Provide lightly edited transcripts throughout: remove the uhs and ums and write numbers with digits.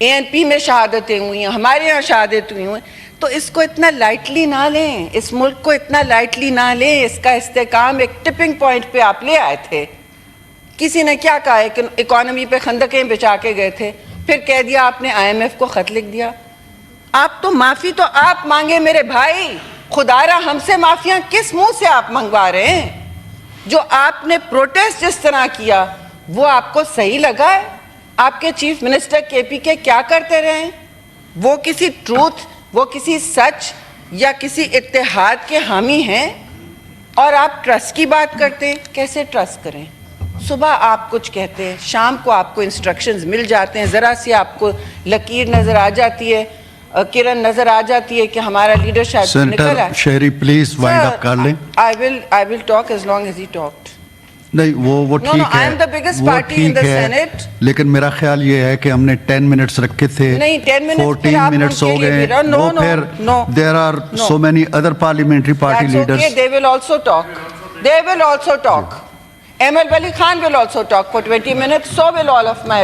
ANP میں شہادتیں ہوئی ہیں, ہمارے یہاں شہادت ہوئی ہیں. تو اس کو اتنا لائٹلی نہ لیں, اس ملک کو اتنا لائٹلی نہ لیں. اس کا استحکام ایک ٹپنگ پوائنٹ پہ آپ لے آئے تھے. کسی نے کیا کہا ہے کہ اکانومی پہ خندقیں بچا کے گئے تھے, پھر کہہ دیا آپ نے IMF کو خط لکھ دیا. آپ تو معافی تو آپ مانگے میرے بھائی, خدا را ہم سے معافیاں کس منہ سے آپ منگوا رہے ہیں؟ جو آپ نے پروٹیسٹ جس طرح کیا وہ آپ کو صحیح لگا ہے؟ آپ کے چیف منسٹر KPK کیا کرتے رہے ہیں؟ وہ کسی ٹروتھ, وہ کسی سچ یا کسی اتحاد کے حامی ہیں؟ اور آپ ٹرسٹ کی بات کرتے ہیں. کیسے ٹرسٹ کریں؟ صبح آپ کچھ کہتے ہیں, شام کو آپ کو انسٹرکشنز مل جاتے ہیں, ذرا سی آپ کو لکیر نظر آ جاتی ہے, کرن نظر آ جاتی ہے کہ ہمارا لیڈر شاید نکل آئے. سینیٹر شہری پلیز وائنڈ اپ کر لیں. I will talk as long as he talked. نہیں وہ ٹھیک ہے, I am the biggest وہ party in ٹھیک the ہے, Senate. لیکن میرا خیال یہ ہے کہ ہم نے 10 منٹس رکھے تھے, نہیں 10 منٹس 14 منٹس ہو گئے. وہ پھر there are so many other parliamentary party leaders. That's okay, they will also talk. They will also talk. Amal Wali Khan will also talk for 20 minutes, so will all of my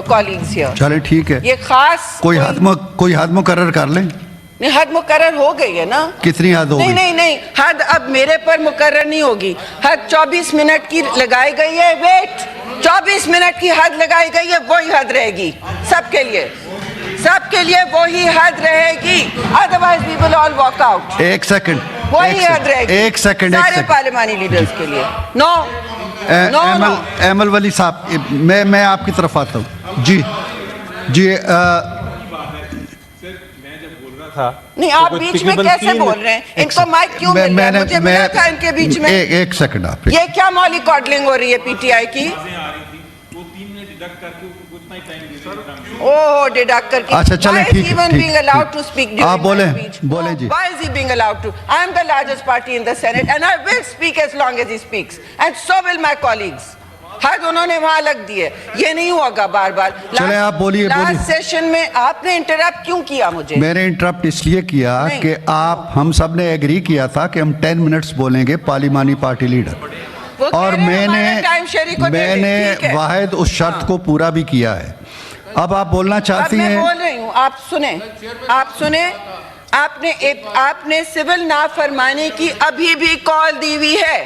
colleagues here. چلیں ٹھیک ہے, یہ خاص کوئی حد مقرر کر لیں. نہیں, حد مقرر ہو گئی ہے نا. کتنی حد ہوگی؟ نہیں, حد اب میرے پر مقرر نہیں ہوگی. حد 24 منٹ کی لگائی گئی ہے. ویٹ, 24 منٹ کی حد لگائی گئی ہے, وہی حد رہے گی سب کے لیے, سب کے لیے وہی حد رہے گی. Otherwise we will all walk out. ایک سیکنڈ, وہی حد رہے گی ایک سیکنڈ سارے پارلیمانی لیڈرز کے لیے. نو ایمل ولی صاحب, میں آپ کی طرف آتا ہوں. جی نہیں, آپ بیچ میں کیسے بول رہے ہیں؟ ان کو مائک کیوں مل رہا ہے؟ مجھے ملا تھا ان کے بیچ میں. ایک سیکنڈ آپ, یہ کیا مولی کاڈلنگ ہو رہی ہے PTI کی؟ اوہ ڈیڈکٹ کر کے. اچھا چلیں ٹھیک ہے, آپ بولیں جی. Why is he being allowed to? I am the largest party in the Senate and I will speak as long as he speaks. And so will my colleagues. حد انہوں نے وہاں لگ دی ہے, یہ نہیں ہوگا بار بار. چلیں آپ بولیے. لاسٹ سیشن میں آپ نے انٹرپٹ کیوں کیا مجھے؟ میں نے انٹرپٹ اس لیے کیا کہ ہم سب نے ایگری کیا تھا کہ ہم 10 منٹس بولیں گے پارلیمانی پارٹی لیڈر, اور میں نے واحد اس شرط کو پورا بھی کیا ہے. اب آپ بولنا چاہتی ہیں؟ میں بول رہی ہوں, آپ سنیں. آپ نے سول نافرمانی کی ابھی بھی کال دی ہوئی ہے.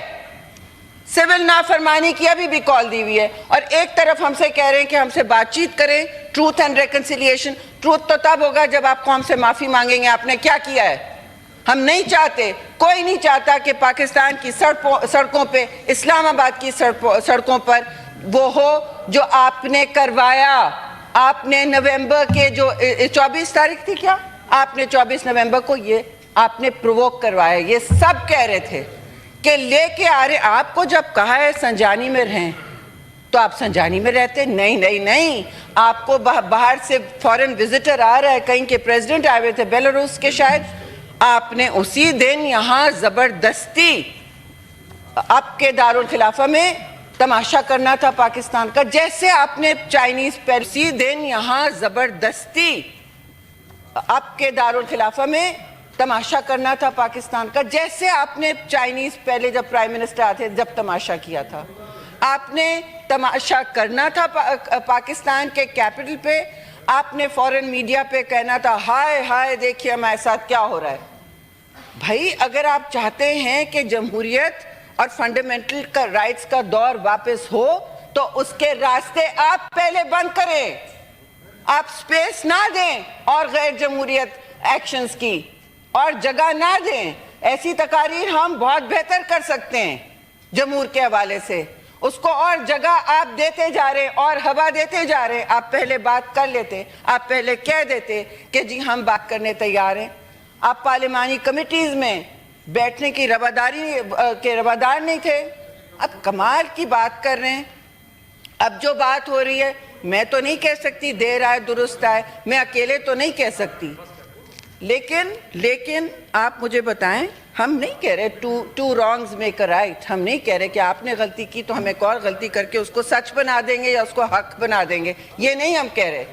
سول نافرمانی کی ابھی بھی کال دی ہوئی ہے, اور ایک طرف ہم سے کہہ رہے ہیں کہ ہم سے بات چیت کریں, ٹروتھ اینڈ ریکنسیلیشن. ٹروتھ تو تب ہوگا جب آپ قوم سے معافی مانگیں گے آپ نے کیا کیا ہے. ہم نہیں چاہتے, کوئی نہیں چاہتا کہ پاکستان کی سڑکوں پہ, اسلام آباد کی سڑکوں پر وہ ہو جو آپ نے کروایا. آپ نے نومبر کے جو 24 تاریخ تھی, کیا آپ نے 24 نومبر کو یہ آپ نے پرووک کروایا. یہ سب کہہ رہے تھے کہ لے کے آ رہے. آپ کو جب کہا ہے سنجانی میں رہیں تو آپ سنجانی میں رہتے. نہیں, آپ کو باہر سے فورن وزٹر آ رہا ہے, کہیں کے پریزیڈنٹ آئے ہوئے تھے بیلاروس کے شاید, آپ نے اسی دن یہاں زبردستی آپ کے دارالخلافہ میں تماشا کرنا تھا پاکستان کا, جیسے آپ نے چائنیز اسی دن یہاں زبردستی آپ کے دارالخلافہ میں تماشا کرنا تھا پاکستان کا, جیسے آپ نے چائنیز پہلے جب پرائم منسٹر آتے جب تماشا کیا تھا. آپ نے تماشا کرنا تھا پاکستان کے کیپٹل پہ. آپ نے فورن میڈیا پہ کہنا تھا ہائے دیکھیے ہمارے ساتھ کیا ہو رہا ہے. بھائی اگر آپ چاہتے ہیں کہ جمہوریت اور فنڈامنٹل کا رائٹس کا دور واپس ہو تو اس کے راستے آپ پہلے بند کریں. آپ سپیس نہ دیں اور غیر جمہوریت ایکشنز کی, اور جگہ نہ دیں. ایسی تقاریر ہم بہت بہتر کر سکتے ہیں جمہور کے حوالے سے, اس کو اور جگہ آپ دیتے جا رہے اور ہوا دیتے جا رہے. آپ پہلے بات کر لیتے, آپ پہلے کہہ دیتے کہ جی ہم بات کرنے تیار ہیں. آپ پارلیمانی کمیٹیز میں بیٹھنے کی روادار نہیں تھے. اب کمال کی بات کر رہے ہیں. اب جو بات ہو رہی ہے میں تو نہیں کہہ سکتی دیر آئے درست آئے, میں اکیلے تو نہیں کہہ سکتی, لیکن آپ مجھے بتائیں, ہم نہیں کہہ رہے two wrongs make a right. ہم نہیں کہہ رہے کہ آپ نے غلطی کی تو ہم ایک اور غلطی کر کے اس کو سچ بنا دیں گے یا اس کو حق بنا دیں گے, یہ نہیں ہم کہہ رہے.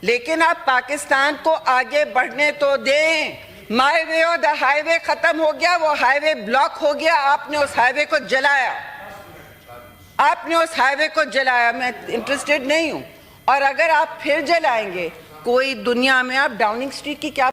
لیکن آپ پاکستان کو آگے بڑھنے تو دیں. مائی وے اور دا ہائی وے ختم ہو گیا, وہ ہائی وے بلاک ہو گیا. آپ نے اس ہائی وے کو جلایا, میں انٹرسٹڈ نہیں ہوں. اور اگر آپ پھر جلائیں گے کوئی دنیا میں آپ ڈاؤننگ اسٹریٹ کی کیا